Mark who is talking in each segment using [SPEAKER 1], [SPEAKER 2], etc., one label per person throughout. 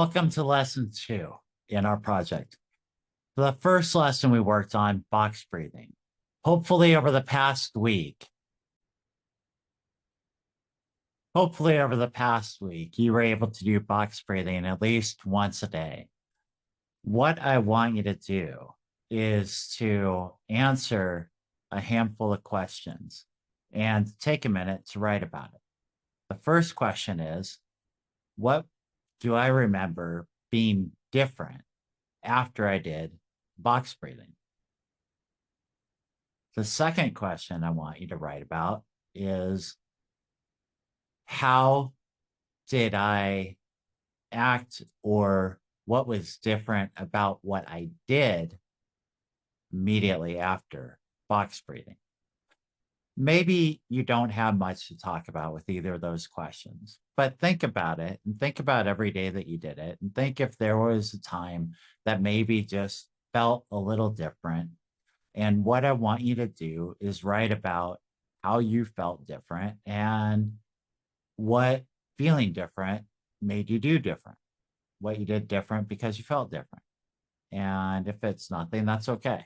[SPEAKER 1] Welcome to lesson 2 in our project. The first lesson we worked on box breathing. Hopefully over the past week, you were able to do box breathing at least once a day. What I want you to do is to answer a handful of questions and take a minute to write about it. The first question is, what do I remember being different after I did box breathing? The second question I want you to write about is, how did I act, or what was different about what I did immediately after box breathing? Maybe you don't have much to talk about with either of those questions, but think about it and think about every day that you did it, and think if there was a time that maybe just felt a little different. And what I want you to do is write about how you felt different and what feeling different made you do different, what you did different because you felt different. And if it's nothing, that's okay.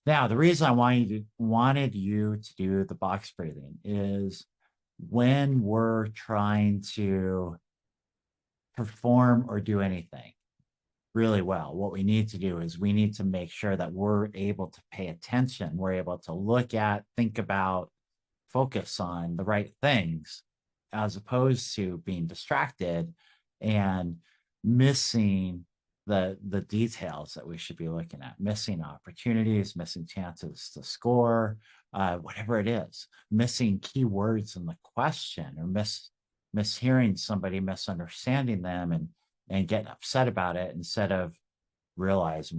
[SPEAKER 1] Now, the reason I wanted you to do the box breathing is when we're trying to perform or do anything really well, what we need to do is we need to make sure that we're able to pay attention. We're able to look at, think about, focus on the right things, as opposed to being distracted and missing the details that we should be looking at, missing opportunities, missing chances to score, whatever it is, missing keywords in the question, or mishearing somebody, misunderstanding them, and getting upset about it instead of realizing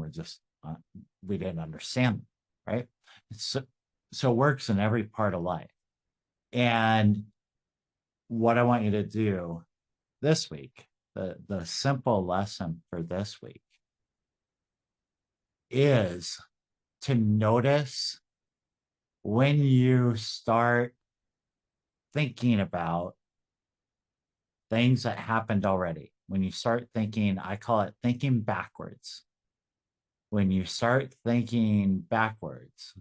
[SPEAKER 1] we didn't understand them, right? So it works in every part of life. And what I want you to do this week, the simple lesson for this week, is to notice when you start thinking about things that happened already. When you start thinking, I call it thinking backwards. When you start thinking backwards,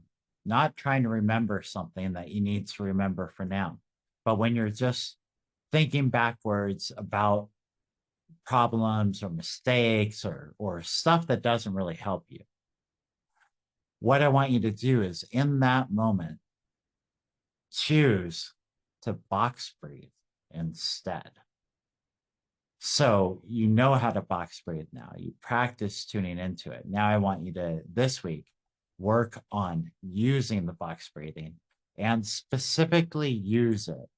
[SPEAKER 1] not trying to remember something that you need to remember for now, but when you're just thinking backwards about problems or mistakes or stuff that doesn't really help you, what I want you to do is, in that moment, choose to box breathe instead. So you know how to box breathe now. You practice tuning into it. Now I want you to, this week, work on using the box breathing, and specifically use it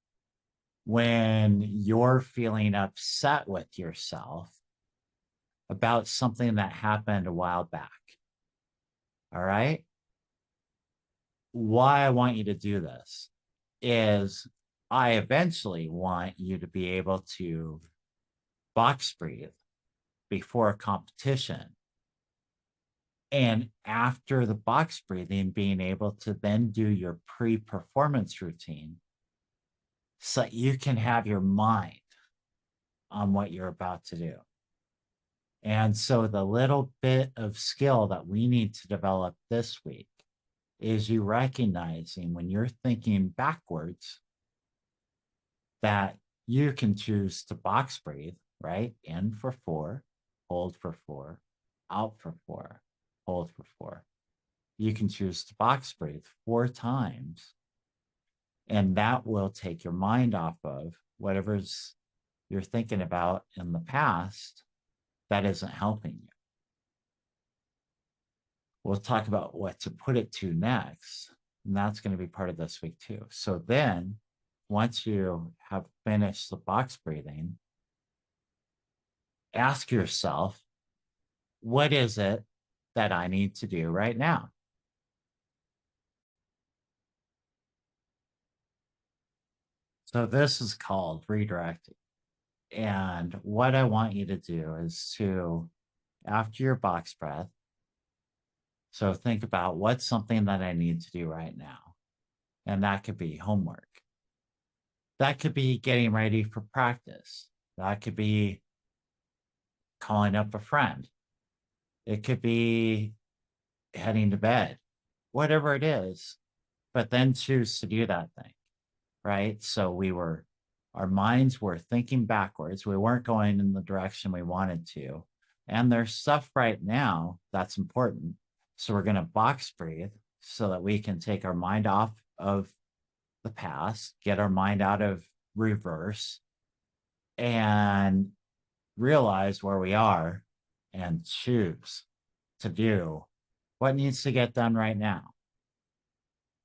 [SPEAKER 1] when you're feeling upset with yourself about something that happened a while back. All right? Why I want you to do this is, I eventually want you to be able to box breathe before a competition, and after the box breathing, being able to then do your pre-performance routine so that you can have your mind on what you're about to do. And so the little bit of skill that we need to develop this week is you recognizing when you're thinking backwards that you can choose to box breathe, right? In for 4, hold for 4, out for 4, hold for 4. You can choose to box breathe 4 times, and that will take your mind off of whatever's you're thinking about in the past that isn't helping you. We'll talk about what to put it to next, and that's going to be part of this week too. So then, once you have finished the box breathing, ask yourself, what is it that I need to do right now? So this is called redirecting. And what I want you to do is to, after your box breath, so think about what's something that I need to do right now. And that could be homework. That could be getting ready for practice. That could be calling up a friend. It could be heading to bed, whatever it is, but then choose to do that thing, right? So our minds were thinking backwards. We weren't going in the direction we wanted to. And there's stuff right now that's important. So we're going to box breathe so that we can take our mind off of the past, get our mind out of reverse, and realize where we are and choose to do what needs to get done right now.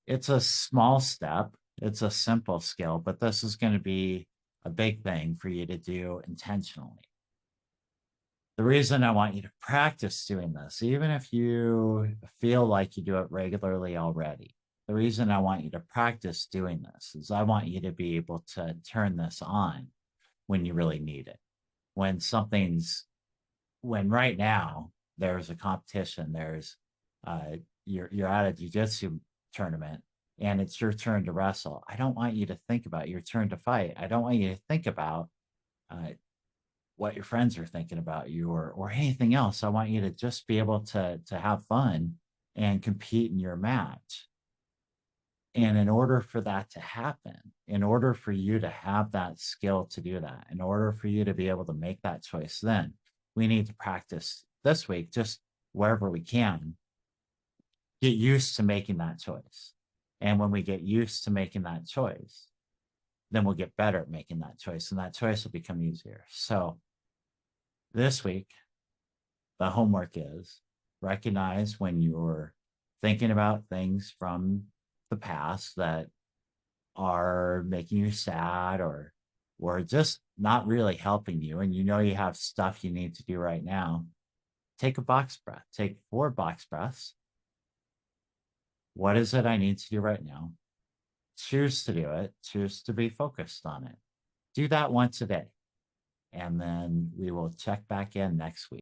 [SPEAKER 1] It's a small step, it's a simple skill, but this is going to be a big thing for you to do intentionally. The reason I want you to practice doing this, even if you feel like you do it regularly already, the reason I want you to practice doing this is I want you to be able to turn this on when you really need it. When right now there's a competition, you're at a jiu-jitsu tournament and it's your turn to wrestle. I don't want you to think about your turn to fight. I don't want you to think about what your friends are thinking about you or anything else. I want you to just be able to have fun and compete in your match. And in order for that to happen, in order for you to have that skill to do that, in order for you to be able to make that choice, then we need to practice this week, just wherever we can, get used to making that choice. And when we get used to making that choice, then we'll get better at making that choice and that choice will become easier. So this week, the homework is recognize when you're thinking about things from the past that are making you sad or just not really helping you and you know you have stuff you need to do right now, take a box breath. Take 4 box breaths. What is it I need to do right now? Choose to do it. Choose to be focused on it. Do that once a day. And then we will check back in next week.